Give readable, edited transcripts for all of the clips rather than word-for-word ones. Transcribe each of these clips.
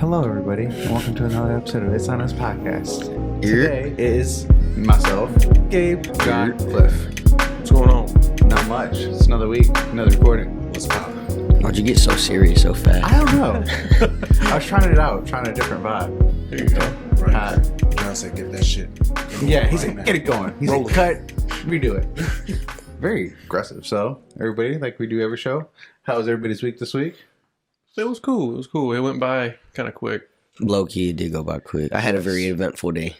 Hello, everybody, and welcome to another episode of It's On Us podcast. Here. Today is myself, Gabe, John, Cliff. What's going on? Not much. It's another week, another recording. What's poppin'? Why'd you get so serious so fast? I don't know. I was trying it out, trying a different vibe. There you go. Right. John said, get that shit. Yeah, he's Right like, now. get it going. He's Roll like, it. cut, redo it. Very aggressive. So, everybody, like we do every show, how was everybody's week this week? It was cool. It was cool. It went by kind of quick. Low key, it did go by quick. I had a very eventful day,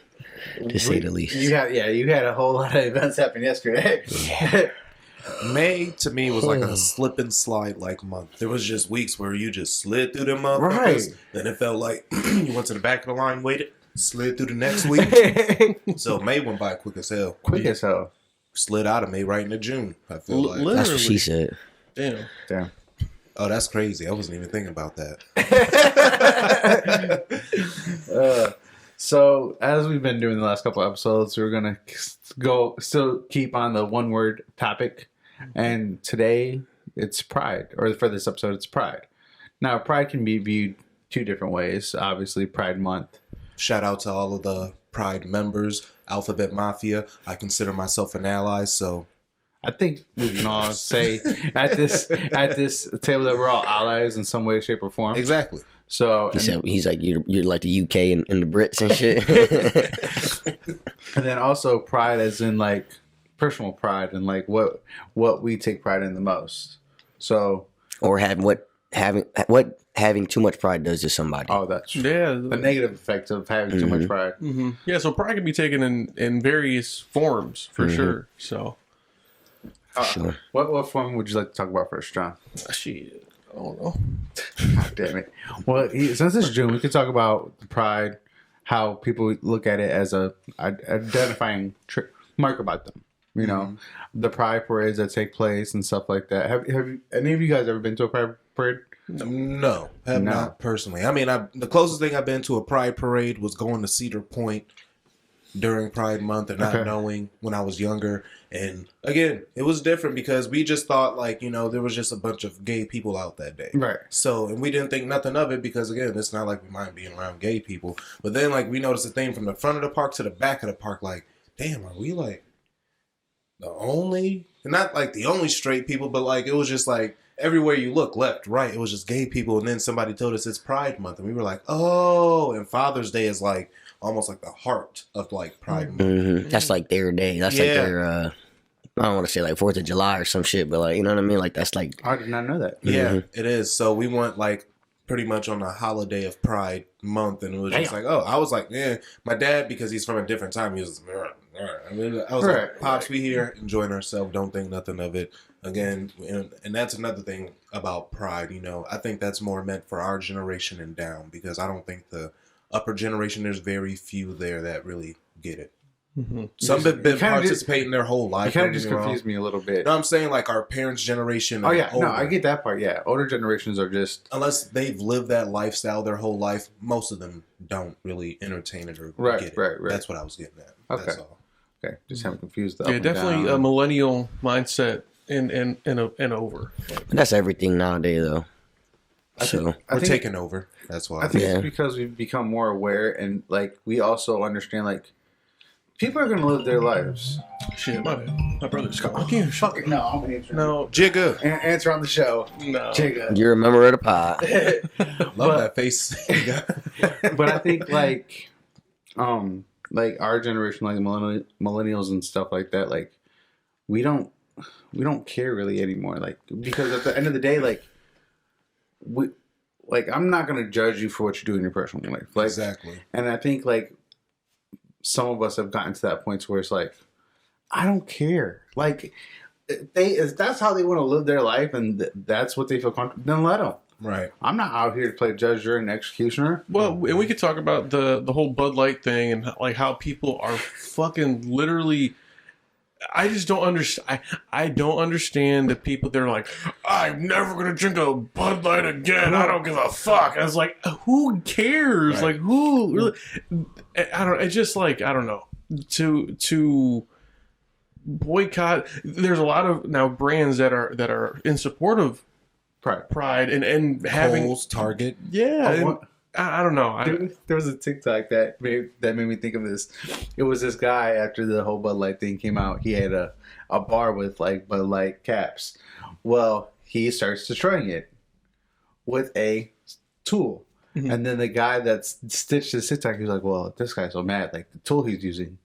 to say the least. You had a whole lot of events happen yesterday. May to me was like a slip and slide like month. There was just weeks where you just slid through them motherfuckers. Right. Then it felt like you went to the back of the line, waited, slid through the next week. So May went by quick as hell. Quick as hell. Slid out of May right into June. I feel like. Literally. That's what she said. Damn. Damn. Oh, that's crazy. I wasn't even thinking about that. So as we've been doing the last couple episodes, we're gonna still keep on the one word topic, and today it's pride, or for this episode it's pride. Now pride can be viewed two different ways. Obviously Pride Month. Shout out to all of the Pride members, Alphabet Mafia. I consider myself an ally, so I think we can all say at this table that we're all allies in some way, shape, or form. exactly. So He's like, you're like the UK and the Brits and shit. and then also pride as in like personal pride and like what we take pride in the most. So Or having too much pride does to somebody. oh, that's Yeah. the negative effect of having too much pride. Mm-hmm. Yeah, so pride can be taken in various forms, for sure. So, Sure. What form would you like to talk about first, John? shit. I don't know. God damn it. Well, since it's June, we could talk about the pride, how people look at it as a identifying mark about them. You know, the pride parades that take place and stuff like that. Have any of you guys ever been to a pride parade? No, have No. not personally. I mean, the closest thing I've been to a Pride parade was going to Cedar Point during Pride Month and not knowing when I was younger. And again, it was different because we just thought like, you know, there was just a bunch of gay people out that day. Right. So, and we didn't think nothing of it because again, it's not like we mind being around gay people. But then like we noticed a thing from the front of the park to the back of the park, like, damn, are we like the only, not like the only straight people, but like it was just like everywhere you look, left, right, it was just gay people. And then somebody told us it's Pride Month, and we were like, oh, and Father's Day is like almost like the heart of like Pride Month. That's like their day. That's like their, I don't want to say like 4th of July or some shit, but like, you know what I mean? Like that's like, I did not know that. Yeah, it is. So we went like pretty much on the holiday of Pride Month, and it was just like, oh, I was like, yeah, my dad, because he's from a different time, he was, I was like, Pops, we here enjoying ourselves, don't think nothing of it. Again, and that's another thing about pride, you know, I think that's more meant for our generation and down, because I don't think the upper generation, there's very few there that really get it. Mm-hmm. Some have been participating their whole You life. kind of just confused me a little bit. No, I'm saying like our parents' generation. Oh yeah, older, no, I get that part. Yeah, older generations are just unless they've lived that lifestyle their whole life, most of them don't really entertain it or Right, get it. right. That's what I was getting at. Okay. That's all. okay. Just haven't confused the Yeah, up and definitely down. a millennial mindset and over. that's everything nowadays though. So, We're taking over. That's why. I think Yeah. it's because we've become more aware and like we also understand like people are gonna live their lives. Shit, my bad. My brother's calling. Fuck it. No, I'm gonna answer. No, Jigga. Answer on the show. no. Jigga. you're a member of the pod. Love that face. But I think like our generation, like millennials and stuff like that, like we don't care really anymore. Like because at the end of the day, like I'm not gonna judge you for what you do in your personal life. Like Exactly. and I think like some of us have gotten to that point where it's like, I don't care. Like if that's how they want to live their life and that's what they feel comfortable, then let them. Right. I'm not out here to play judge, jury, and executioner. Well, and we could talk about the whole Bud Light thing and like how people are fucking literally. I just don't understand. I don't understand the people that are like, I'm never gonna drink a Bud Light again. I don't give a fuck. I was like, who cares? Right. Like, who really? I don't. It's just like I don't know. To boycott. There's a lot of now brands that are in support of Pride. Pride and having Kohl's, Target. yeah. Oh, and- what? I don't know. There was a TikTok that made me think of this. It was this guy after the whole Bud Light thing came out. He had a bar with like Bud Light caps. Well, he starts destroying it with a tool. Mm-hmm. And then the guy that stitched the TikTok, he was like, "Well, this guy's so mad. Like the tool he's using,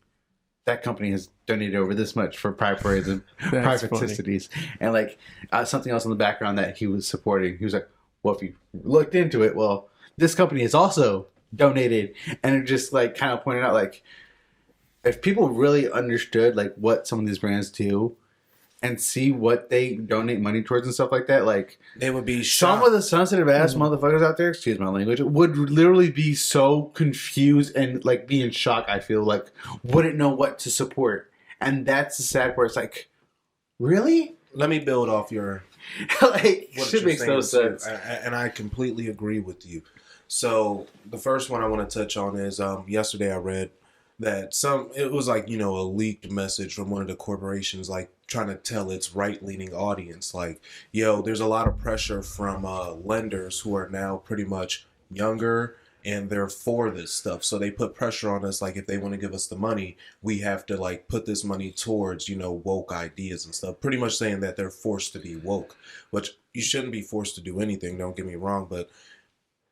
that company has donated over this much for pride parades and private and like something else in the background that he was supporting." He was like, "Well, if you looked into it, well, this company has also donated," and it just like kind of pointed out like if people really understood like what some of these brands do and see what they donate money towards and stuff like that, like they would be shocked. Some of the sensitive ass motherfuckers out there, excuse my language, would literally be so confused and like be in shock. I feel like wouldn't know what to support, and that's the sad part. It's like, really? Let me build off your like shit makes no sense, and I completely agree with you. So the first one I want to touch on is yesterday I read that it was like, you know, a leaked message from one of the corporations like trying to tell its right-leaning audience like, yo, there's a lot of pressure from lenders who are now pretty much younger and they're for this stuff. So they put pressure on us like if they want to give us the money, we have to like put this money towards, you know, woke ideas and stuff. Pretty much saying that they're forced to be woke, which you shouldn't be forced to do anything, don't get me wrong, but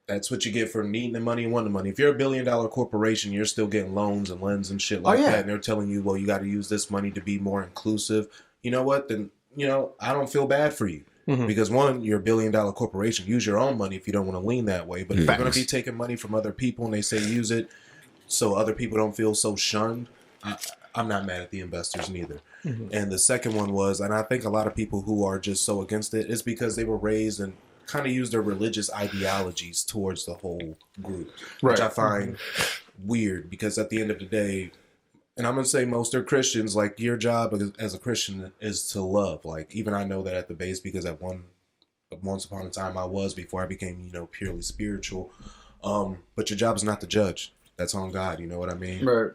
that's what you get for needing the money and wanting the money. If you're $1 billion corporation, you're still getting loans and lends and shit like that. And they're telling you, well, you got to use this money to be more inclusive. You know what? Then, you know, I don't feel bad for you. Mm-hmm. Because one, you're $1 billion corporation. Use your own money if you don't want to lean that way. But if you're going to be taking money from other people and they say use it so other people don't feel so shunned, I'm not mad at the investors neither. Mm-hmm. And the second one was, and I think a lot of people who are just so against it is because they were raised and kind of use their religious ideologies towards the whole group, which I find weird because at the end of the day, and I'm going to say most are Christians, like your job as a Christian is to love. Like even I know that at the base because once upon a time I was before I became, you know, purely spiritual. But your job is not to judge. That's on God. You know what I mean? Right.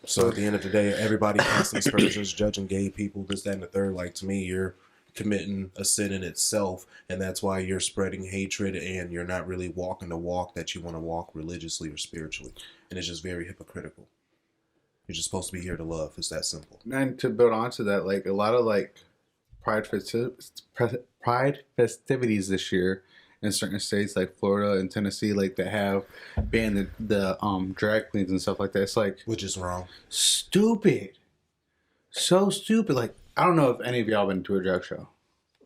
So at the end of the day, everybody casting aspersions, judging gay people, this, that, and the third. Like to me, you're committing a sin in itself, and that's why you're spreading hatred and you're not really walking the walk that you want to walk religiously or spiritually, and it's just very hypocritical. You're just supposed to be here to love. It's that simple. And to build onto that, like a lot of like pride festivities this year in certain states like Florida and Tennessee, like that have banned the drag queens and stuff like that. It's like, which is wrong, stupid, so stupid. Like I don't know if any of y'all been to a drag show.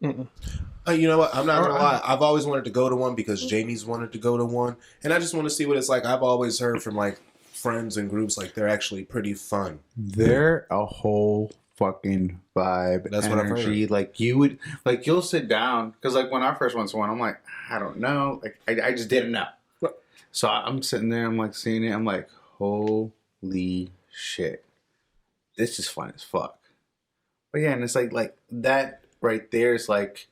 You know what? I'm not gonna lie. I've always wanted to go to one because Jamie's wanted to go to one, and I just want to see what it's like. I've always heard from like friends and groups like they're actually pretty fun. They're a whole fucking vibe. That's energy. What I've heard. Like you would, like you'll sit down because like when I first went to one, I'm like, I don't know, like I just didn't know. So I'm sitting there, I'm like seeing it, I'm like, holy shit, this is fun as fuck. But yeah, and it's like that right there is like,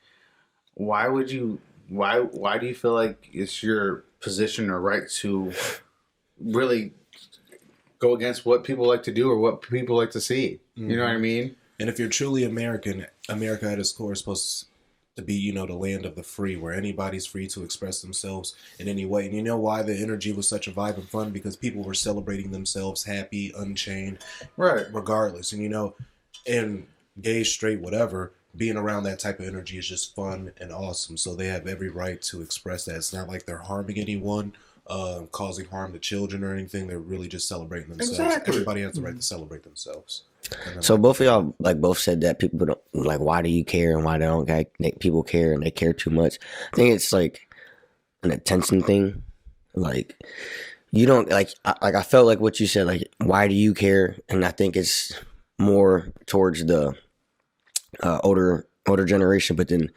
why do you feel like it's your position or right to really go against what people like to do or what people like to see? You know what I mean? And if you're truly American, America at its core is supposed to be, you know, the land of the free, where anybody's free to express themselves in any way. And you know why the energy was such a vibe and fun? Because people were celebrating themselves happy, unchained, regardless. And you know, and gay, straight, whatever, being around that type of energy is just fun and awesome. So they have every right to express that. It's not like they're harming anyone, causing harm to children or anything. They're really just celebrating themselves. Exactly. Everybody has the right to celebrate themselves. So both of y'all both said that people don't like, why do you care and why don't people care and they care too much. I think it's like an attention thing. Like you don't I felt like what you said, like, why do you care? And I think it's more towards the older generation, but then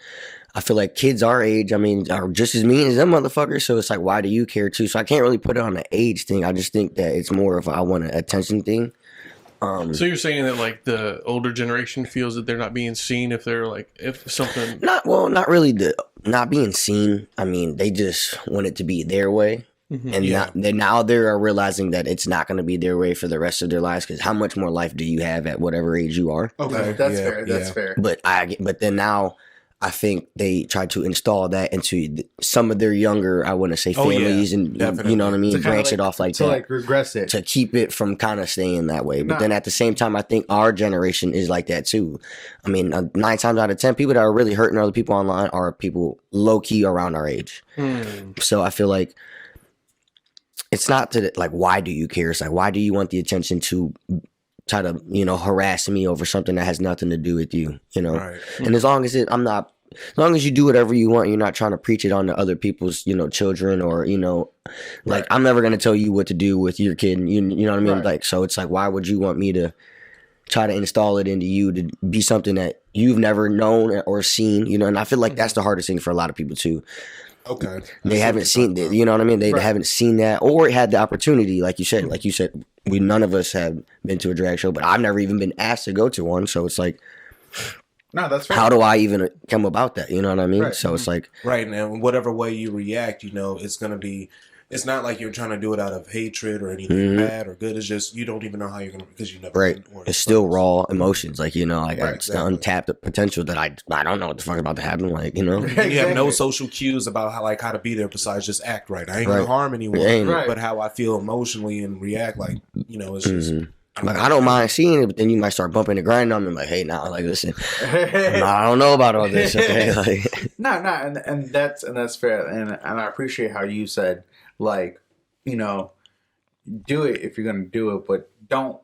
I feel like kids our age, I mean, are just as mean as them motherfuckers. So it's like, why do you care too? So I can't really put it on an age thing. I just think that it's more of I want an attention thing. So you're saying that like the older generation feels that they're not being seen if they're like, if something not really not being seen. I mean, they just want it to be their way. Mm-hmm. And now they are realizing that it's not going to be their way for the rest of their lives, because how much more life do you have at whatever age you are? Okay, that's fair. That's fair. But then now I think they try to install that into some of their younger, I want to say, families, and you know what I mean, branch it off like to that, like regress it, to keep it from kind of staying that way. But then at the same time, I think our generation is like that too. I mean, 9 times out of 10, people that are really hurting other people online are people low key around our age. So I feel like it's not to like, why do you care? It's like, why do you want the attention to try to, you know, harass me over something that has nothing to do with you, you know? Right. And as long as you do whatever you want, you're not trying to preach it onto other people's, you know, children, or, you know, like, I'm never going to tell you what to do with your kid. You know what I mean? Right. Like, so it's like, why would you want me to try to install it into you to be something that you've never known or seen, you know? And I feel like that's the hardest thing for a lot of people too. Okay. They haven't seen it, you know what I mean? They haven't seen that, or had the opportunity, like you said, none of us have been to a drag show, but I've never even been asked to go to one. So it's like, no, that's right. How do I even come about that? You know what I mean? Right. So it's like, right. And whatever way you react, you know, it's going to be, it's not like you're trying to do it out of hatred or anything bad or good. It's just, you don't even know how you're going to, because you never. Right. It's still raw emotions. Like, you know, like it's the untapped potential that I don't know what the fuck about to happen. Like, you know, you have no social cues about how to be there besides just act right. I ain't going to harm anyone, but how I feel emotionally and react, like, you know, it's just. Like, I don't mind seeing it, but then you might start bumping the grind on me. Like, hey, now, like, listen, I don't know about all this. Okay, like, and that's fair, and I appreciate how you said, like, you know, do it if you're gonna do it, but don't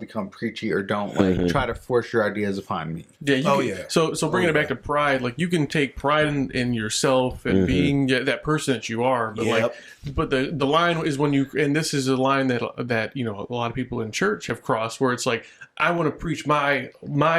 become preachy, or don't like try to force your ideas upon me. Yeah. So bringing it back to pride, like, you can take pride in yourself and being that person that you are, but but the line is when you, and this is a line that you know, a lot of people in church have crossed, where it's like, I want to preach my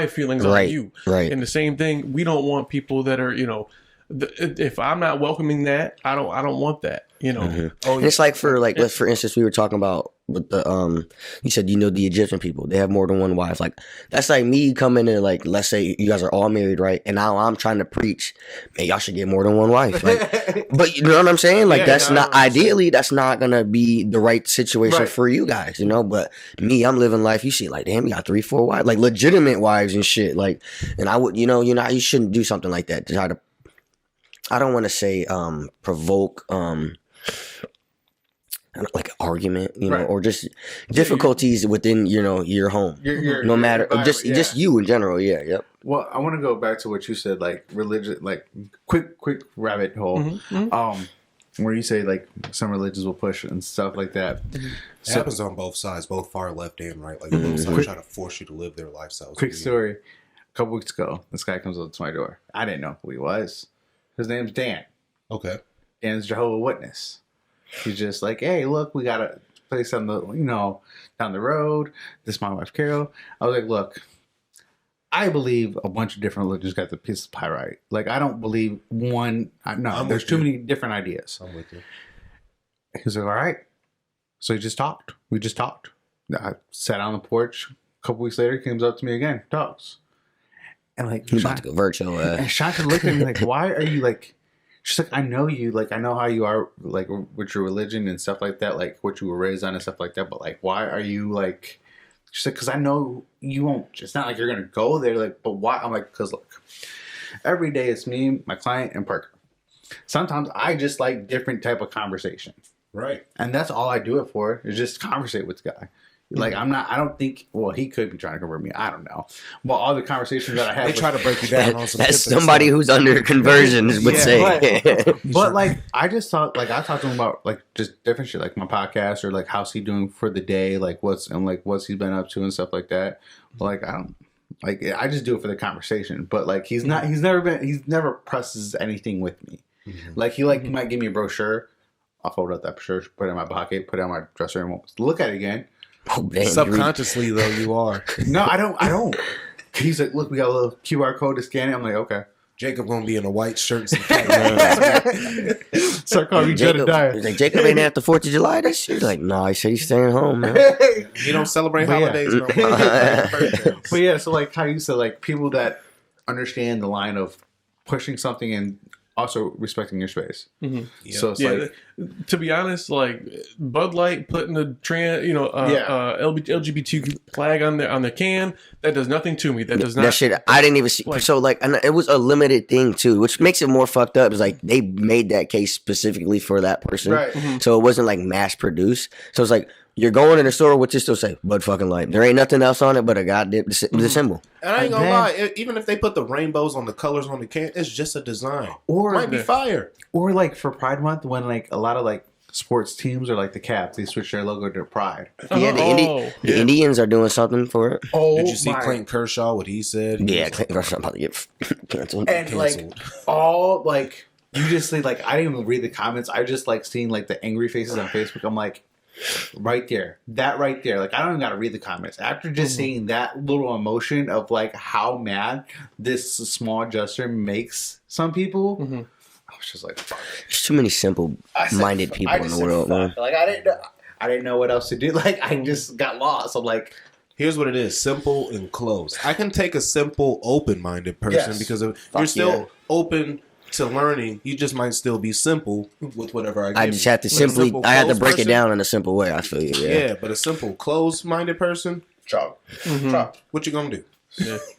feelings on you, and the same thing, we don't want people that are, you know, if I'm not welcoming that, I don't want that, you know. And it's like, for instance, we were talking about with the you said, you know, the Egyptian people, they have more than one wife. Like, that's like me coming in, like, let's say you guys are all married, right? And now I'm trying to preach, man, y'all should get more than one wife. Like, but you know what I'm saying? Like, that's not ideally, that's not gonna be the right situation for you guys, you know. But me, I'm living life. You see, like, damn, you got 3-4 wives, like legitimate wives and shit. Like, and I would, you know, you shouldn't do something like that to try to, I don't want to say provoke like argument, you know, or just difficulties within, you know, your home. No matter, just you in general. Well, I want to go back to what you said, like religion, like quick rabbit hole. Where you say, like, some religions will push and stuff like that. It happens on both sides, both far left and right. Like, both sides try to force you to live their lifestyles. Quick story. A couple weeks ago, this guy comes up to my door. I didn't know who he was. His name's Dan. Okay. Dan's Jehovah's Witness. He's just like, hey, look, we got a place on the, you know, down the road. This is my wife, Carol. I was like, look, I believe a bunch of different religions got the piece of pie right. Like, I don't believe one. There's too many different ideas. I'm with you. He was like, all right. So he just talked. We just talked. I sat on the porch. A couple weeks later, he comes up to me again, talks. And like, he's about to go virtual. And Shanta looked at me like, why are you like, she's like, I know you, like, I know how you are, like, with your religion and stuff like that, like, what you were raised on and stuff like that, but, like, why are you, like, she's like, because I know you won't, it's not like you're going to go there, like, but why? I'm like, because, look, every day it's me, my client, and Parker. Sometimes I just like different type of conversation. Right. And that's all I do it for, is just conversate with the guy. Like, I don't think, well, he could be trying to convert me. I don't know. Well, all the conversations that I have. They try to break you down on some That's somebody who's under conversions would say. But like, I just thought, like, I talked to him about, like, just different shit, like my podcast, or like, how's he doing for the day? Like, what's he been up to and stuff like that. Like, I just do it for the conversation. But like, he's never presses anything with me. Like, he might give me a brochure. I'll fold up that brochure, put it in my pocket, put it on my dresser, and won't look at it again. Oh, damn, subconsciously, though, you are. No, I don't. He's like, look, we got a little QR code to scan it. I'm like, okay. Jacob gonna be in a white shirt. Start calling me Jedediah. Like, Jacob ain't at the 4th of July this year? Like, no, he said he's staying home, man. You don't celebrate holidays no more. But yeah, so like how you said, like, people that understand the line of pushing something and also respecting your space. Mhm. Yeah. So it's Yeah, like, to be honest, like Bud Light putting a LGBT flag on the can, that does nothing to me. That does not. That shit, I didn't even see. like- So like, and it was a limited thing too, which makes it more fucked up. Is like they made that case specifically for that person, right. so it wasn't like mass produced. So it's like you're going in the store, what you still say, Bud fucking Light. There ain't nothing else on it but a goddamn the symbol. And I ain't gonna And lie, even if they put the rainbows on the colors on the can, it's just a design. Or Might be fire. Or like for Pride Month, when like a lot of like sports teams or like the Caps, they switch their logo to Pride. Yeah, the yeah. Indians are doing something for it. Oh, Did you see Clayton Kershaw, what he said? Yeah, Clayton Kershaw about to get canceled. And like all like you just see like I didn't even read the comments. I just like seeing like the angry faces on Facebook. I'm like, right there, that right there. Like I don't even gotta read the comments. After just seeing that little emotion of like how mad this small gesture makes some people, I was just like, fuck. There's too many simple-minded people in the world, man. Like I didn't know what else to do. Like I just got lost. I'm like, Here's what it is: simple and closed. I can take a simple, open-minded person Yes. because if you're still open to learning, you just might still be simple with whatever I give I just you. had to With a simply, simple, I had to closed break it person, down in a simple way. I feel you. Yeah, but a simple, closed-minded person, chop. What you gonna do?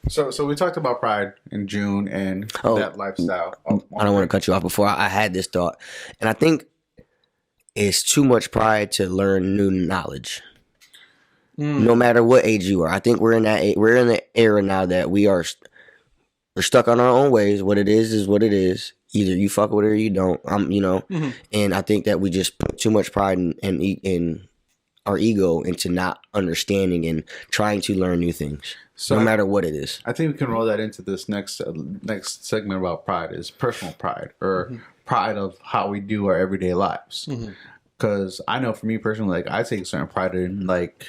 so we talked about Pride in June and Oh. that lifestyle. I don't want to cut you off before I had this thought, and I think it's too much pride to learn new knowledge. No matter what age you are, I think we're in the era now that we're stuck on our own ways. What it is what it is. Either you fuck with it or you don't. And I think that we just put too much pride in our ego into not understanding and trying to learn new things, no matter what it is. I think we can roll that into this next segment about pride is personal pride or pride of how we do our everyday lives. Because I know for me personally, like I take a certain pride in like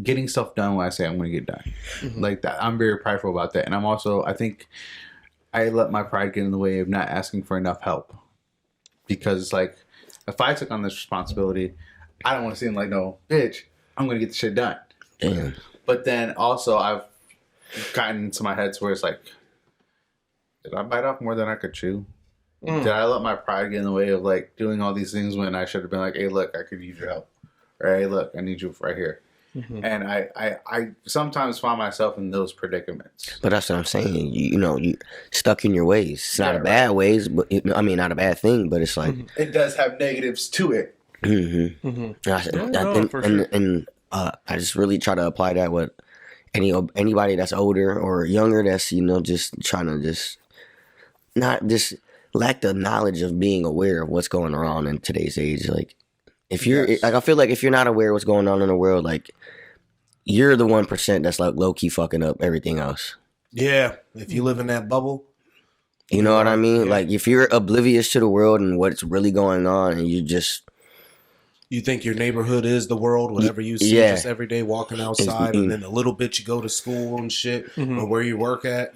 getting stuff done when I say I'm going to get done. Like that, I'm very prideful about that, and I think I let my pride get in the way of not asking for enough help because like if I took on this responsibility, I don't want to seem like no bitch. I'm going to get the shit done. Damn. But then also I've gotten into my head where it's like, did I bite off more than I could chew? Did I let my pride get in the way of like doing all these things when I should have been like, hey, look, I could use your help. Or hey, look, I need you right here. And I sometimes find myself in those predicaments. But that's what I'm saying. You stuck in your ways. It's not a bad ways, but not a bad thing. But it's like It does have negatives to it. I just really try to apply that with anybody that's older or younger that's just trying to just not just lack the knowledge of being aware of what's going on in today's age. Like if you're like, I feel like if you're not aware of what's going on in the world, like you're the 1% that's like low key fucking up everything else. Yeah, if you live in that bubble, you know what I mean? Yeah. Like if you're oblivious to the world and what's really going on, and you think your neighborhood is the world, whatever you see just every day walking outside, and then a little bit you go to school and shit, or where you work at,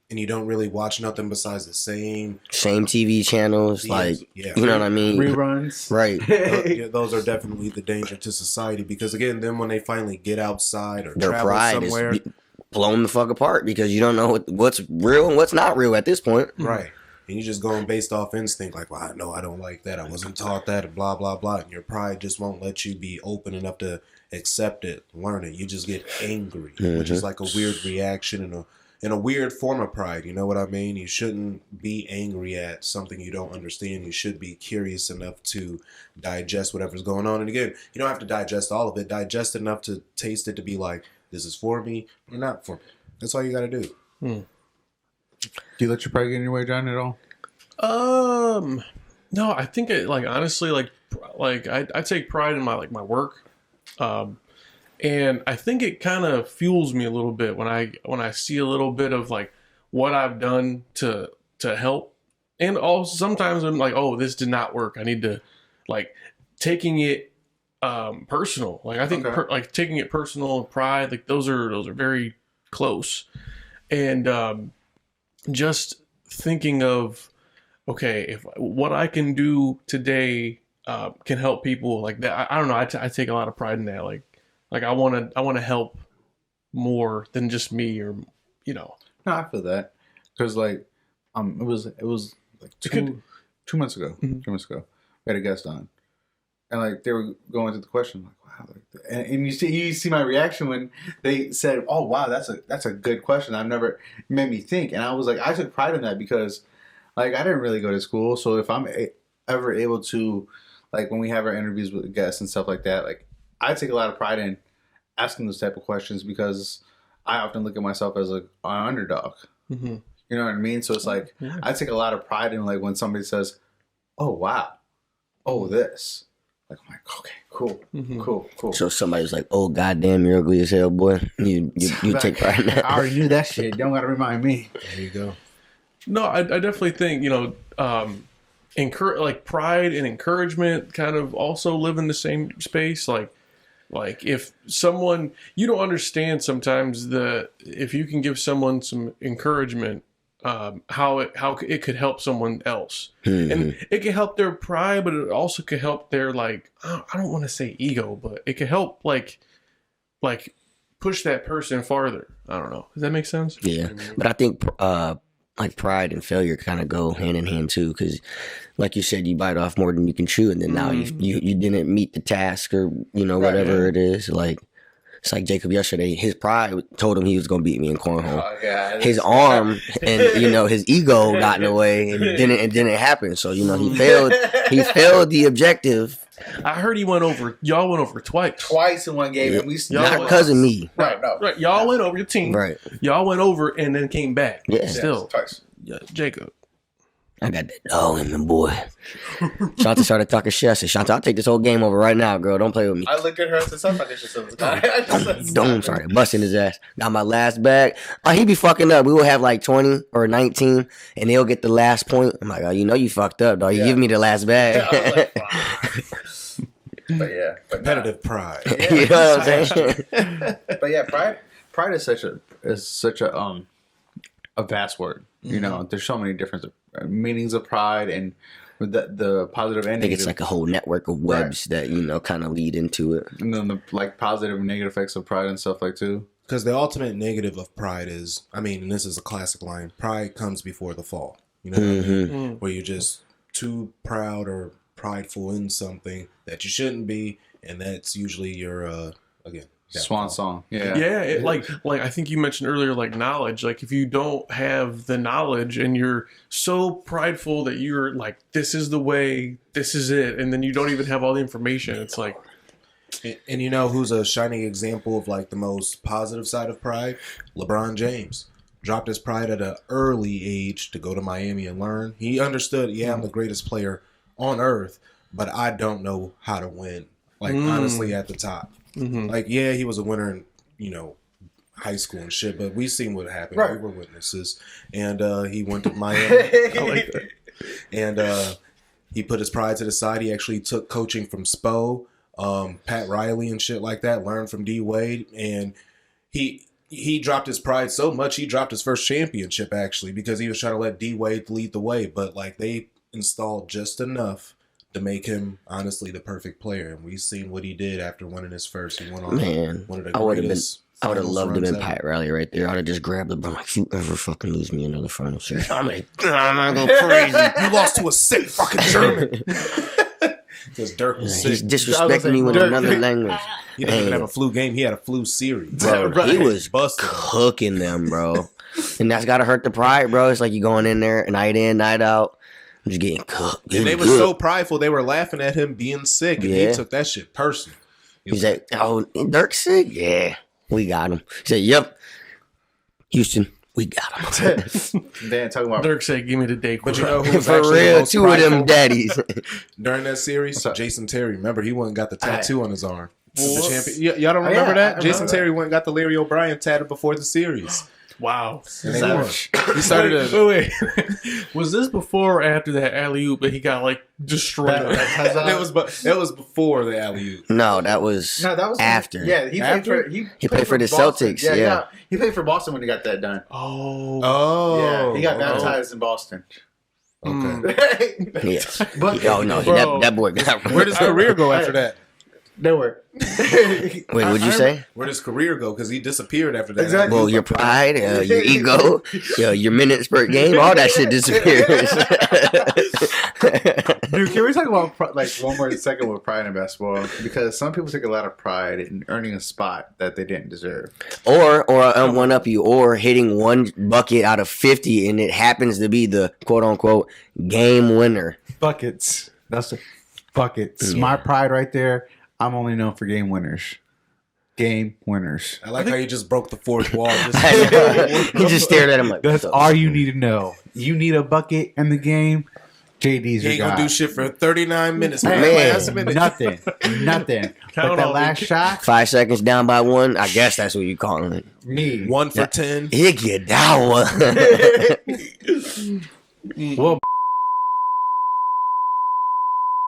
and you don't really watch nothing besides the same TV channels, you know what I mean? Reruns. Right. Those are definitely the danger to society because again, then when they finally get outside or Their travel pride somewhere, is blown the fuck apart because you don't know what's real and what's not real at this point. right? And you just going based off instinct, like, well, I know I don't like that, I wasn't taught that, and blah blah blah, and your pride just won't let you be open enough to accept it, learn it. You just get angry, which is like a weird reaction and a weird form of pride. You know what I mean? You shouldn't be angry at something you don't understand. You should be curious enough to digest whatever's going on. And again, you don't have to digest all of it. Digest enough to taste it to be like, this is for me or not for me. That's all you got to do. Do you let your pride get in your way, John, at all? No, I think honestly, I take pride in my work. And I think it kind of fuels me a little bit when I see a little bit of like what I've done to help. And also sometimes I'm like, oh, this did not work. I need to taking it personal. Like I think taking it personal and pride, like those are very close. And just thinking of, okay, if what I can do today can help people like that. I don't know. I take a lot of pride in that. Like I want to help more than just me, or. No, I feel that because It was like 2 months ago. 2 months ago, we had a guest on, and like they were going through the question, like wow, like, and you see my reaction when they said, "Oh wow, that's a good question." I've never made me think, and I was like, I took pride in that because like I didn't really go to school, so if I'm ever able to, like when we have our interviews with guests and stuff like that, like I take a lot of pride in asking those type of questions because I often look at myself as an underdog. Mm-hmm. You know what I mean? So it's like I take a lot of pride in like when somebody says, "Oh wow, oh this," like I'm like, okay, cool. So somebody's like, "Oh goddamn, you're ugly as hell, boy." You take pride in that. I already knew that shit. Don't gotta remind me. There you go. No, I definitely think like pride and encouragement kind of also live in the same space. Like if someone you don't understand sometimes if you can give someone some encouragement. How it could help someone else, and it can help their pride, but it also could help their like I don't want to say ego, but it could help like push that person farther. I don't know. Does that make sense? Yeah, but I think like pride and failure kind of go hand in hand too, because like you said, you bite off more than you can chew, and then now you didn't meet the task or whatever it is like. It's like Jacob yesterday. His pride told him he was going to beat me in cornhole. Oh, God. His arm and his ego got in the way, and it didn't happen. So he failed. He failed the objective. I heard y'all went over twice in one game, and we not because of me. Right. Y'all went over your team. Right. Y'all went over and then came back. Yeah, still twice. Yeah, Jacob. I got that dog in me, boy. Shanta started talking shit. I said, Shanta, I'll take this whole game over right now, girl. Don't play with me. I looked at her and said, something like this. Don't sorry. Busting his ass. Got my last bag. Oh, he be fucking up. We will have like 20 or 19, and they'll get the last point. I'm like, oh, you fucked up, dog. You give me the last bag. But yeah. Competitive pride. Yeah. You know what I'm saying? But yeah, pride is such a vast word. There's so many different meanings of pride and the positive and I think it's like a whole network of webs that kind of lead into it. And then the like positive and negative effects of pride and stuff like too. Because the ultimate negative of pride is, and this is a classic line: pride comes before the fall. You know what I mean? Where you're just too proud or prideful in something that you shouldn't be, and that's usually your swan song. Yeah. Like I think you mentioned earlier, like knowledge. Like if you don't have the knowledge and you're so prideful that you're like, this is the way, this is it, and then you don't even have all the information. It's like, and who's a shining example of like the most positive side of pride? LeBron James dropped his pride at an early age to go to Miami and learn. He understood, I'm the greatest player on earth, but I don't know how to win. Like honestly, at the top. Like, he was a winner in, high school and shit, but we seen what happened. Right. We were witnesses. And he went to Miami. I like that. And he put his pride to the side. He actually took coaching from Spo, Pat Riley and shit like that, learned from D Wade. And he dropped his pride so much, he dropped his first championship, actually, because he was trying to let D Wade lead the way. But, like, they installed just enough to make him honestly the perfect player, and we've seen what he did after winning his first. He went on one of the greatest. I would have loved to have been Pat Riley right there. I'd have just grabbed the ball like, if you ever fucking lose me another final series, I'm like, I'm gonna go crazy. You lost to a sick fucking German. Because Dirk was sick. He's disrespecting me with another language. He didn't even have a flu game. He had a flu series. Bro, he was cooking them, bro. And that's gotta hurt the pride, bro. It's like you going in there night in, night out. Just getting cooked. And they were so prideful, they were laughing at him being sick, and he took that shit personal. He's like, "Oh, Dirk's sick? Yeah, we got him." He said, "Yep, Houston, we got him." Dan talking about Dirk said, "Give me the day." But who was for real? Two of them daddies during that series. Jason Terry, remember he went and got the tattoo on his arm. The champion. Y'all don't remember that? Jason Terry went and got the Larry O'Brien tattoo before the series. Wow. He started Wait. Was this before or after that alley-oop that he got like destroyed? It was before the alley-oop. No, that was after. Yeah, he played for the Celtics. Yeah. He played for Boston when he got that done. Oh. Yeah, he got baptized in Boston. Okay. Yes. That boy got where does his career go after that? Nowhere. Wait, what'd you say? Where'd his career go? Because he disappeared after that. Exactly. Well, your pride, your ego, your minutes per game, all that shit disappears. Dude, can we talk about like one more second with pride in basketball? Because some people take a lot of pride in earning a spot that they didn't deserve. or one up you, or hitting one bucket out of 50, and it happens to be the quote unquote game winner. Buckets. That's the buckets. Yeah. My pride right there. I'm only known for game winners. Game winners. I like how you just broke the fourth wall. He just stared at him like, That's all you need to know. You need a bucket in the game. JD's He your ain't guy. gonna do shit for 39 minutes. Hey, Last minute. nothing. But that last shot, 5 seconds down by one. I guess that's what you calling it. me. 1 for 10. You get that one. Well,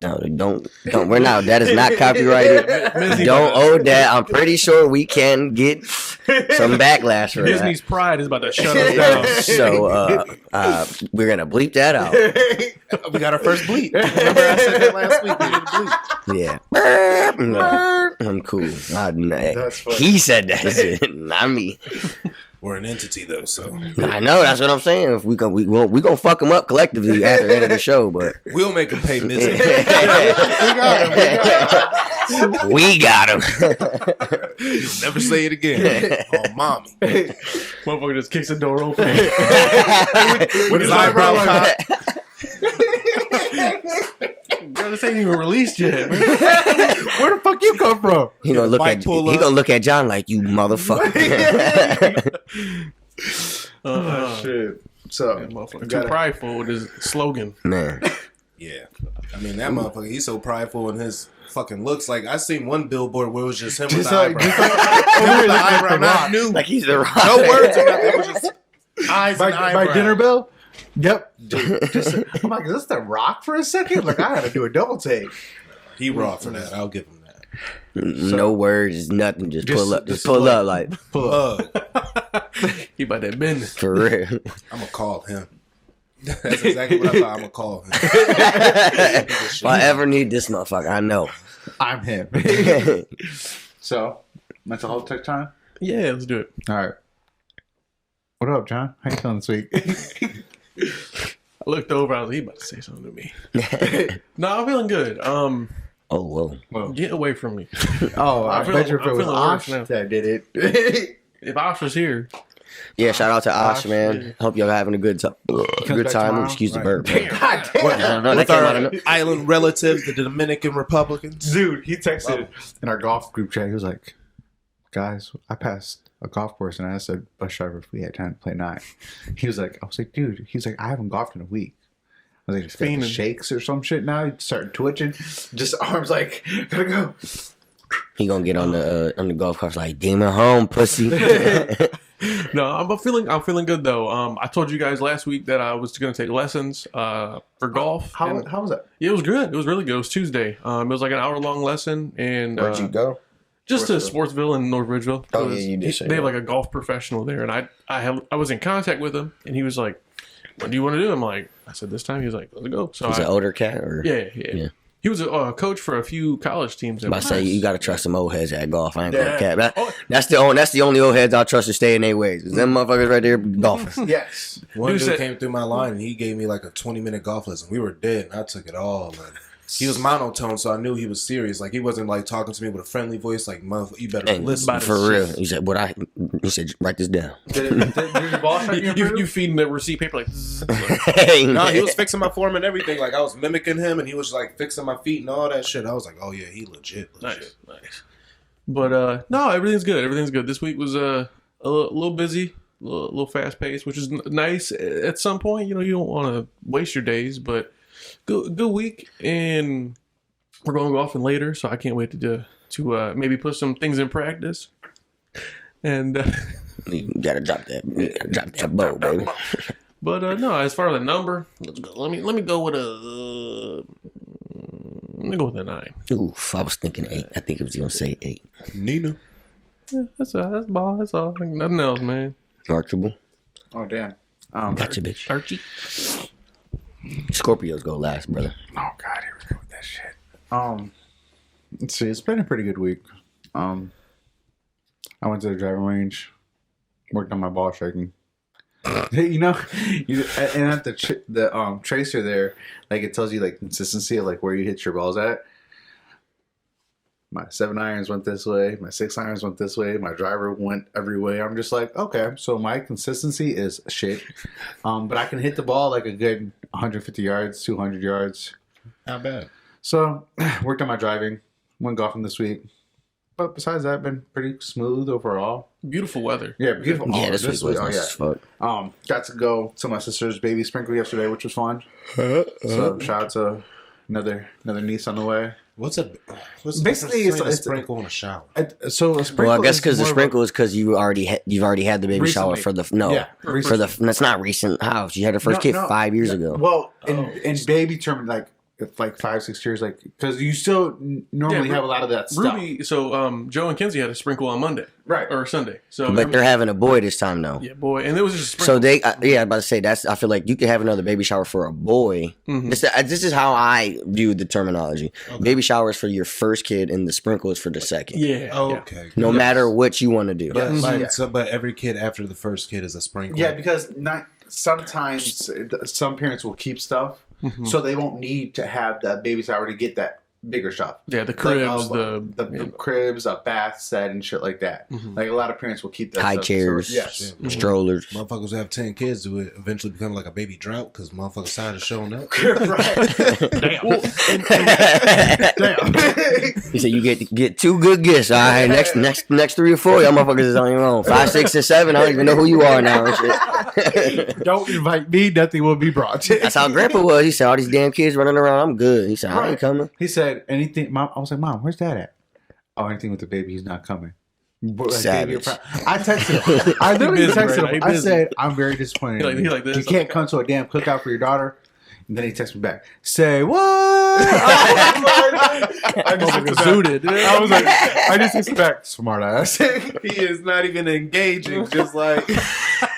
No, don't. We're not. That is not copyrighted. Don't owe that. I'm pretty sure we can get some backlash for Disney's that. pride is about to shut us down. So we're gonna bleep that out. We got our first bleep. Remember I said that last week? We did a bleep. Yeah. No, I'm cool. That's funny. He said that shit, not me. We're an entity though, so I know. That's what I'm saying. If we gonna fuck them up collectively after the end of the show, but we'll make them pay this. we got him. You'll never say it again. Oh, mommy. Motherfucker just kicks the door open. With his eyebrow pop. Bro, this ain't even released yet. Man. where the fuck you come from? He gonna look at John like, you motherfucker. Shit. So, Motherfucker, too prideful with his slogan. Man. Yeah. I mean, that motherfucker, he's so prideful in his fucking looks. Like, I seen one billboard where it was just him with the eyebrow. Him with the eyebrow. Not new. Like he's the rock. No words or nothing. It was just eyes and eyebrow. my dinner bill? Yep. I'm like, is this the Rock for a second? Like, I had to do a double take. He raw for that. I'll give him that. No words, nothing. Just pull up. Just pull up, like He about that business. for real. I'm gonna call him. That's exactly what I thought. I'm gonna call him. If I ever need this motherfucker, I know. I'm him. So, that's all tech time? Yeah, let's do it. All right. What up, John? How you feeling this week? I looked over. I was like, he about to say something to me. No, I'm feeling good. Oh whoa. Well, Get away from me. oh, I bet you if it was feeling Osh worse now. that did it. If Osh was here, Yeah, shout out to Osh, Osh, man. yeah. Hope y'all having a good time. Good back time. tomorrow? Excuse the Right. burp. God damn. No, that With came out our of island relatives, the Dominican Republicans. Dude, he texted in our golf group chat. He was like, guys, I passed a golf course and I asked a bus driver if we had time to play 9. I was like, dude, he's like, I haven't golfed in a week. I was like, just got the shakes or some shit now. He started twitching. Just arms like, gotta go. He gonna get on the golf course like demon home, pussy. no, I'm feeling good though. I told you guys last week that I was going to take lessons for golf. How and was that? it was good. It was really good. It was Tuesday. It was like an hour-long lesson, and Where'd you go? just to Sportsville in North Ridgeville. Oh, It was- yeah, you did say They have that. like a golf professional there, and I was in contact with him, and he was like, "What do you want to do?" I'm like, I said this time. He was like, "Let's go." So He's an older cat, or yeah. He was a coach for a few college teams. I say you gotta trust some old heads at golf. I ain't gonna Yeah. cap. Oh. That's the only old heads I trust to stay in their ways. 'Cause them motherfuckers right there golfing. Yes. One Dude dude said- came through my line and he gave me like a 20-minute golf lesson. We were dead and I took it all. Man. He was monotone, so I knew he was serious. Like he wasn't like talking to me with a friendly voice. Like, motherfucker, you better And listen. for real. He said, he said, write this down. Did your boss write you You feed him the receipt paper like. zzz. No, he was fixing my form and everything. Like I was mimicking him, and he was like fixing my feet and all that shit. I was like, oh yeah, he legit. Nice. But no, everything's good. Everything's good. This week was a little busy, a little fast paced, which is nice. At some point, you don't want to waste your days, but good week, and we're going golfing later, so I can't wait to maybe put some things in practice. And You gotta drop that bow, baby. but no, as far as the number, let me go with a 9. Oof, I was thinking 8. I think it was gonna say 8. Nina. Yeah, that's ball. That's all. Nothing else, man. Marketable. Oh, damn. Gotcha, bitch. Archie. Scorpios go last, brother. Oh, God, here we go with that shit. Let's see. It's been a pretty good week. I went to the driving range, worked on my ball striking. And at the tracer there, like it tells you like consistency of like where you hit your balls at. My 7 irons went this way. My 6 irons went this way. My driver went every way. I'm just like, okay, so my consistency is shit. But I can hit the ball like a good 150 yards, 200 yards. Not bad. So, worked on my driving. Went golfing this week. But besides that, been pretty smooth overall. Beautiful weather. Yeah, beautiful. Yeah, this week was nice as fuck. Got to go to my sister's baby sprinkle yesterday, which was fun. So, shout out to another niece on the way. What's basically it's a sprinkle in a shower? So a sprinkle. Well, I guess because the sprinkle is because you've already had the baby Recently. shower for the that's not recent. How she had her first kid 5 years ago. Well, in baby term, like 5-6 years, like because you still normally have a lot of that stuff. Ruby, so Joe and Kenzie had a sprinkle on Monday, Right. or Sunday. So, But they're having a boy this time though. yeah, boy, and it was just a So sprinkle. I'm about to say I feel like you could have another baby shower for a boy. Mhm. This is how I view the terminology. Okay. Baby shower is for your first kid, and the sprinkle is for the second. Yeah. Okay. No matter what you want to do. But every kid after the first kid is a sprinkle. Yeah, because sometimes some parents will keep stuff, so they won't need to have that baby shower to get that bigger stuff. Yeah, the cribs, the cribs, a bath set, and shit like that. Like a lot of parents will keep that High stuff. chairs, So, yes. strollers. Motherfuckers who have 10 kids do it eventually become like a baby drought because motherfuckers tired of showing up. Damn. He said you get 2 good gifts. All right, next 3 or 4, y'all motherfuckers is on your own. 5, 6, and 7. I don't even know who you are now and shit. Don't invite me. Nothing will be brought. That's how Grandpa was. He said all these damn kids running around. I'm good. He said I ain't coming. He said anything. Mom, I was like, Mom, where's Dad at? Oh, anything with the baby, he's not coming. Savage. I texted him. I literally busy, texted right? him. I said, I'm very disappointed. He like this. You can't come to a damn cookout for your daughter. And then he texted me back. Say what? I just zooted. I was like, I just expect smart ass. He is not even engaging, just like.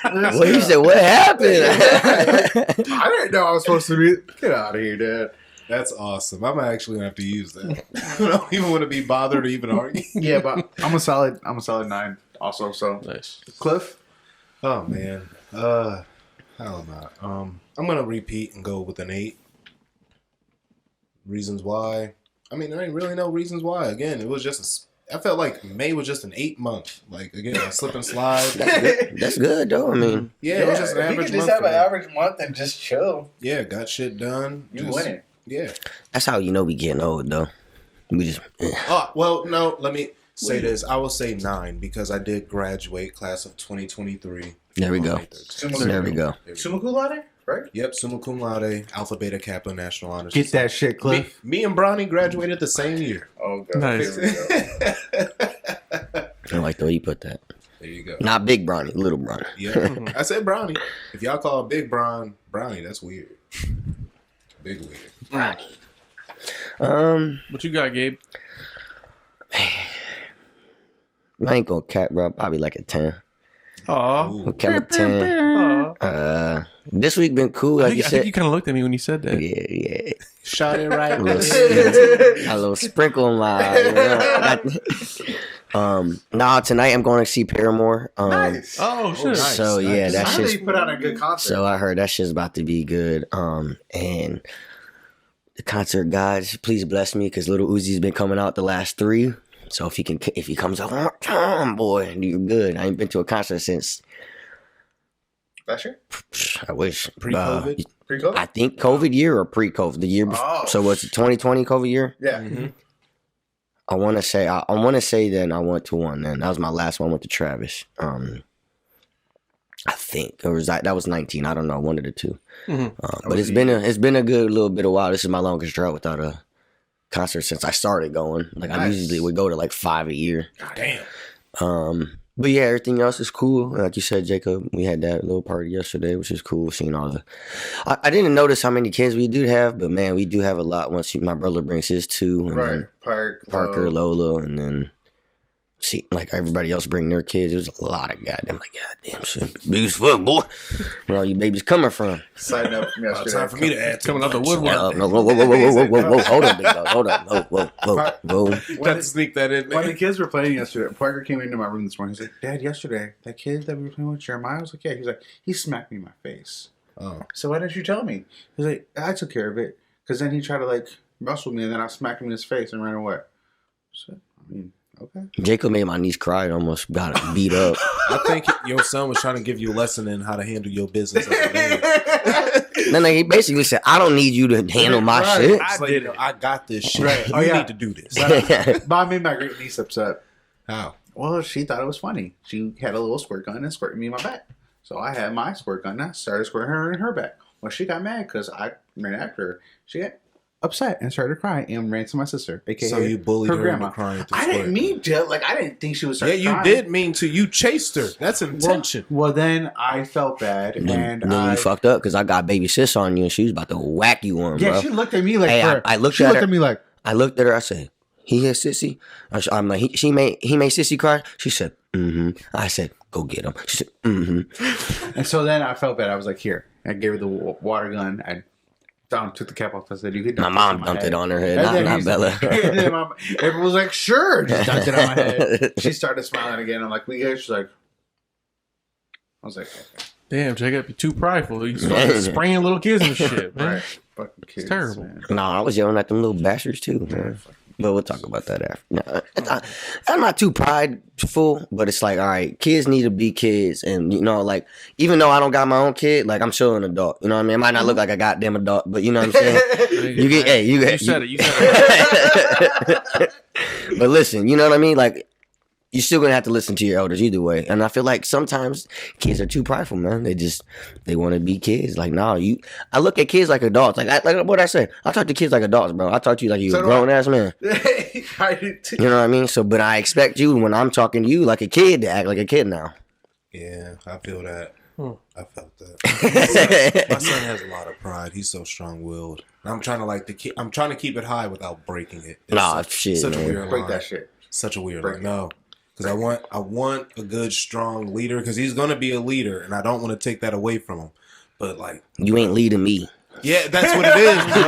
Well, he said, what happened? I didn't know I was supposed to be. Get out of here, Dad. That's awesome. I'm actually gonna have to use that. I don't even want to be bothered or even argue. Yeah, but I'm a solid 9 also. So Nice. Cliff. Oh man. Hell not. I'm gonna repeat and go with an 8. Reasons why? I mean, there ain't really no reasons why. Again, it was just I felt like May was just an 8 month. Like again, a slip and slide. That's good though. I mean, Yeah, it was just an average You can just month. have an average month and just chill. Yeah, got shit done. You Just- winning. Yeah. that's how you know we getting old though. We just Oh, well, no, let me say this. I will say 9 because I did graduate class of 2023. there we go. There we go. Summa cum laude, right? Yep, summa cum laude, Alpha Beta Kappa, National Honors. Get that shit, Cliff. Me and Bronny graduated the same year. Oh, God. Nice. I like the way you put that. There you go. Not big Bronny, little Bronny. Yeah, I said Bronny. If y'all call Big Brownie, that's weird. Big weird. What you got, Gabe? I ain't gonna cap, bro. Probably like a 10. Aw. I'll cap a 10. Aw. This week been cool, like you I think said. you kind of looked at me when you said that. Yeah. Shot it right. A little sprinkle in my eye. Nah, tonight I'm going to see Paramore. Nice. Oh, shit. nice. So yeah, I that's heard just he put on a good concert. so I heard that shit's about to be good. And the concert, guys, please bless me because Little Uzi's been coming out the last 3. So if he comes out one more time, boy, you're good. I ain't been to a concert since Last year? I wish Pre-COVID? Pre-COVID? I think COVID year or pre-COVID, the year before. Oh. So was it 2020 COVID year? Yeah. Mm-hmm. I want to say then I went to one. Then that was my last one. I went to Travis. I think or was that was 19. I don't know, one of the two. Mhm. But it's been a good little bit of while. This is my longest drought without a concert since I started going. Like I Nice. usually would go to like 5 a year. Damn. But yeah, everything else is cool. Like you said, Jacob, we had that little party yesterday, which is cool. Seeing all the, I didn't notice how many kids we do have, but man, we do have a lot. Once my brother brings his 2, and Right. then Parker, Lola, and then see like everybody else bring their kids. It was a lot of goddamn shit. Big as fuck, boy. Where all you babies coming from? Side note from yesterday. Time for me to add coming out the woodwork. No, whoa, hold on, big dog. Hold on, whoa. Got to sneak that in. When the kids were playing yesterday, Parker came into my room this morning. He's like, Dad, yesterday, that kid that we were playing with, Jeremiah, I was like, yeah. He's like, he smacked me in my face. Oh. So why didn't you tell me? He's like, I took care of it. Because then he tried to, like, wrestle me, and then I smacked him in his face and ran away. So, I mean, okay. Jacob made my niece cry and almost got beat up. I think your son was trying to give you a lesson in how to handle your business as a man. Then he basically said, I don't need you to handle my shit. I did it. I got this shit. Right. You need to do this. But I made my great niece upset. How? Well, she thought it was funny. She had a little squirt gun and squirted me in my back. So I had my squirt gun and I started squirting her in her back. Well, she got mad because I ran after her. She got upset and started crying and ran to my sister, aka So you bullied her grandma. into crying. I didn't mean to. Like, I didn't think she was. Yeah, you did mean to. You chased her. That's intention. Well, then I felt bad, and then you fucked up because I got baby sis on you and she was about to whack you on, yeah, bro. she looked at me like. Hey, I looked at her. Me like. I looked at her. I said, "He hit sissy." I'm like, he made sissy cry. She said, "Mm-hmm." I said, "Go get him." She said, "Mm-hmm." And so then I felt bad. I was like, "Here." I gave her the water gun. I took the cap off. I said, "You could." My mom dumped it on her head, not Bella. And then everyone was like, "Sure," just dumped it on my head. She started smiling again. I'm like, "We good?" She's like, I was like, okay. Damn, Jacob, you're too prideful. You started spraying little kids and shit, man. Right. Fucking kids, It's terrible. man. No, I was yelling at them little bastards too, man. But we'll talk about that after. No, I'm not too prideful, but it's like, all right, kids need to be kids. And, you know, like, even though I don't got my own kid, like, I'm still an adult. You know what I mean? I might not look like a goddamn adult, but you know what I'm saying? You said it. But listen, you know what I mean? Like, you're still gonna have to listen to your elders either way. And I feel like sometimes kids are too prideful, man. They want to be kids. Like, no, I look at kids like adults. Like what I said. I talk to kids like adults, bro. I talk to you like you're a grown ass man. I did too. You know what I mean? So, but I expect you when I'm talking to you like a kid to act like a kid now. Yeah, I feel that. I felt that. My son has a lot of pride. He's so strong-willed. I'm trying to I'm trying to keep it high without breaking it. Shit, such man. a weird Break line. that shit. Such a weird line. No. Because I want a good, strong leader. Because he's gonna be a leader, and I don't want to take that away from him. But like, you ain't leading me. yeah, that's what it is, bro.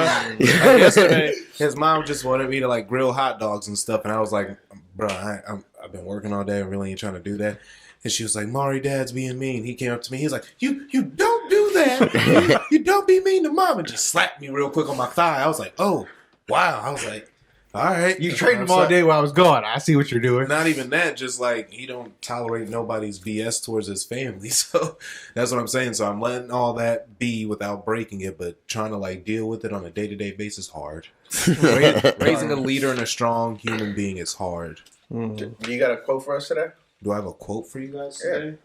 Like yesterday, his mom just wanted me to like grill hot dogs and stuff, and I was like, bro, I've been working all day. I really ain't trying to do that. And she was like, Mari, Dad's being mean. He came up to me. He's like, you don't do that. you don't be mean to Mom, and just slapped me real quick on my thigh. I was like, oh wow. I was like, all right. You trained him all day while I was gone. I see what you're doing. Not even that, just like he don't tolerate nobody's BS towards his family. So that's what I'm saying. So I'm letting all that be without breaking it, but trying to like deal with it on a day-to-day basis hard. Raising a leader and a strong human being is hard. You got a quote for us today? Do I have a quote for you guys today?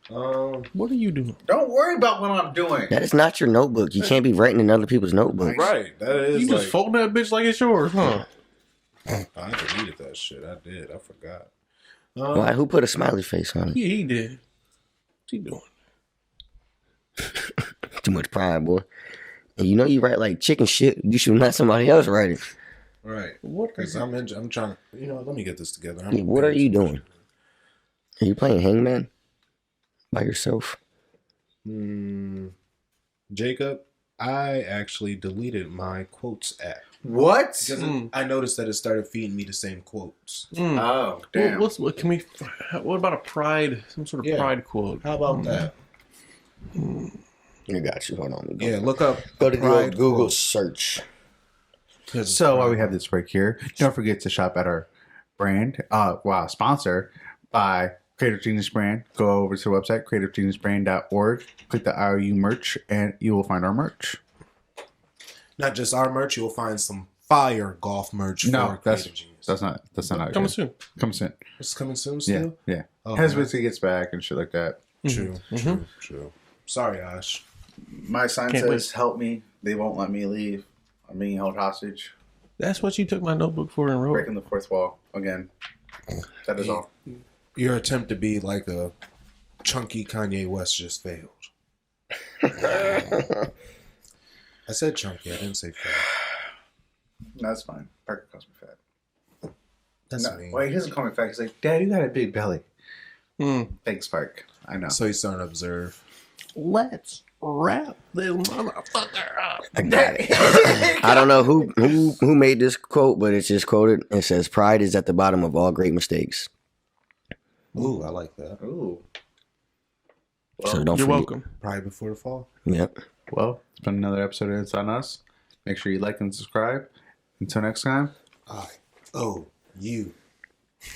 What are you doing? Don't worry about what I'm doing. That is not your notebook. You can't be writing in other people's notebooks. Right. That is You just fold that bitch like it's yours, huh? I deleted that shit. I did. I forgot. Why? Who put a smiley face on it? Yeah, he did. What's he doing? Too much pride, boy. And you know you write like chicken shit. You should let somebody else write it. Right. Because I'm trying. You know, let me get this together. What are you doing? Are you playing Hangman by yourself? Jacob, I actually deleted my quotes app. What? Because I noticed that it started feeding me the same quotes. Oh, damn. What about a pride? Some sort of pride quote? How about that? I got you. Hold on. Yeah, look up. Go to pride Google quotes. search. So while we have this break here, don't forget to shop at our brand, sponsor by Creative Genius Brand. Go over to the website, creativegeniusbrand.org. Click the IOU merch, and you will find our merch. Not just our merch, you'll find some fire golf merch. No, for Creative Genius. that's not Coming soon. Coming soon. It's coming soon Yeah, still? yeah. Oh, As man. he gets back and shit like that. True. Sorry, Ash. My sign Can't says, "Help me! They won't let me leave. I'm being held hostage." That's what you took my notebook for and wrote. Breaking the fourth wall again. That is all. Your attempt to be like a chunky Kanye West just failed. I said chunky, I didn't say fat. That's fine. Parker calls me fat. That's No, mean. well, he doesn't call me fat. He's like, Dad, you got a big belly. Mm. Thanks, Park. I know. So he's starting to observe. Let's wrap this motherfucker up. I got it. I don't know who made this quote, but it's just quoted. It says, "Pride is at the bottom of all great mistakes." Ooh, I like that. Ooh. So don't You're forget. welcome. Pride before the fall. Yep. Well, it's been another episode of It's On Us. Make sure you like and subscribe. Until next time. I-O-U.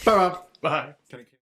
Bye-bye. Bye.